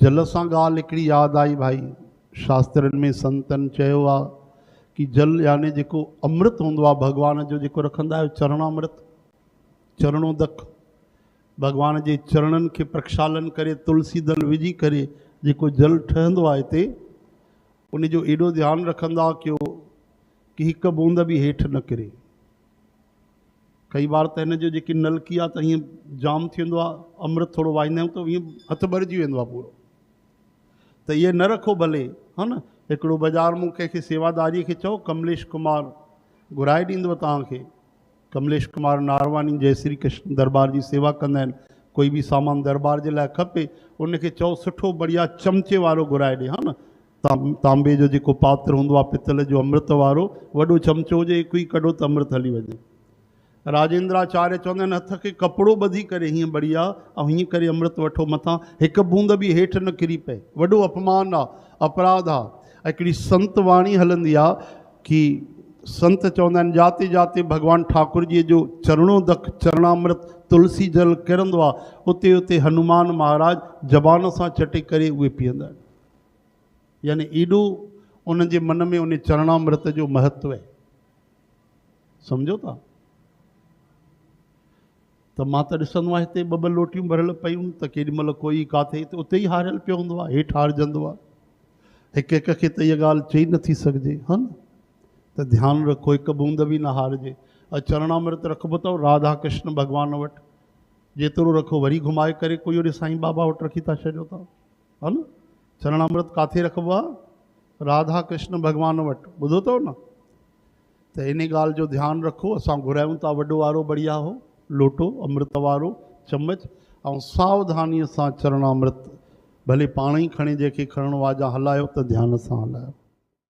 जल सां ॻाल्हि हिकिड़ी यादि आई भाई, शास्त्रनि में संतनि चयो आहे कि जल यानी जेको अमृत हूंदो आहे भॻवान जो, जेको रखंदा आहियो चरणामृत, चरणोदक, भॻवान जे चरणनि खे प्रक्षालन करे तुलसी दल विझी करे जेको जल ठहंदो आहे हिते, उन जो एॾो ध्यानु रखंदा कयो कि हिकु बूंद बि हेठि न किरे। कई बार त हिन जो जेकी नलकी आहे त हीअं जाम थींदो आहे, अमृत थोरो वाईंदा आहियूं त हीअं हथु भरिजी वेंदो आहे पूरो। त इहे न रखो भले, हा न। हिकिड़ो बाज़ारि मूं कंहिंखे सेवादारीअ खे चओ, कमलेश कुमार घुराए ॾींदव तव्हांखे। कमलेश कुमार नारवानी जय श्री कृष्ण दरबार जी सेवा कंदा आहिनि। कोई बि सामान दरबार जे लाइ खपे, उनखे चओ सुठो बढ़िया चमचे वारो घुराए ॾे, हा न। तांबे जो जेको पात्र हूंदो आहे पितल जो अमृत वारो, वॾो चमचो हुजे, हिकु ई कढो त अमृत हली वञे। राजेंद्राचार्य चवंदा आहिनि हथ खे कपिड़ो ॿधी करे हीअं बढ़िया ऐं हीअं करे अमृत वठो मथां, हिकु बूंद बि हेठि न किरी पए। वॾो अपमान आहे, अपराध आहे। हिकिड़ी संत वाणी हलंदी आहे कि संत चवंदा आहिनि जाते जाते भॻवानु ठाकुर जी जो चरणोदक चरणामृत तुलसी जल किरंदो आहे, उते उते हनुमान महाराज ज़बान सां चटे करे उहे पीअंदा आहिनि। यानी एॾो उन जे मन में उन चरणामृत जो महत्व आहे, सम्झो था। त मां त ॾिसंदो आहियां हिते ॿ लोटियूं भरियल पयूं त केॾीमहिल कोई काथे त उते ई हारियल पियो हूंदो आहे, हेठि हारजंदो आहे। हिक हिक खे त इहा ॻाल्हि चई नथी सघिजे, हा न। त ध्यानु रखो हिकु बूंद बि न हारिजे। चरणामृत रखिबो अथव राधा कृष्ण भॻवान वटि, जेतिरो रखो वरी घुमाए करे कोई होॾे साईं बाबा वटि रखी था छॾियो था, हा न। चरणामृत काथे रखिबो आहे? राधा कृष्ण भॻवान वटि, ॿुधो अथव न। त इन ॻाल्हि जो ध्यानु रखो। असां घुरायूं था वॾो वारो बढ़िया हो लोटो अमृत वारो चमच, ऐं सावधानीअ सां चरणामृत भले पाण ई खणे, जंहिंखे खणणो आहे, जा हलायो त ध्यान सां हलायो।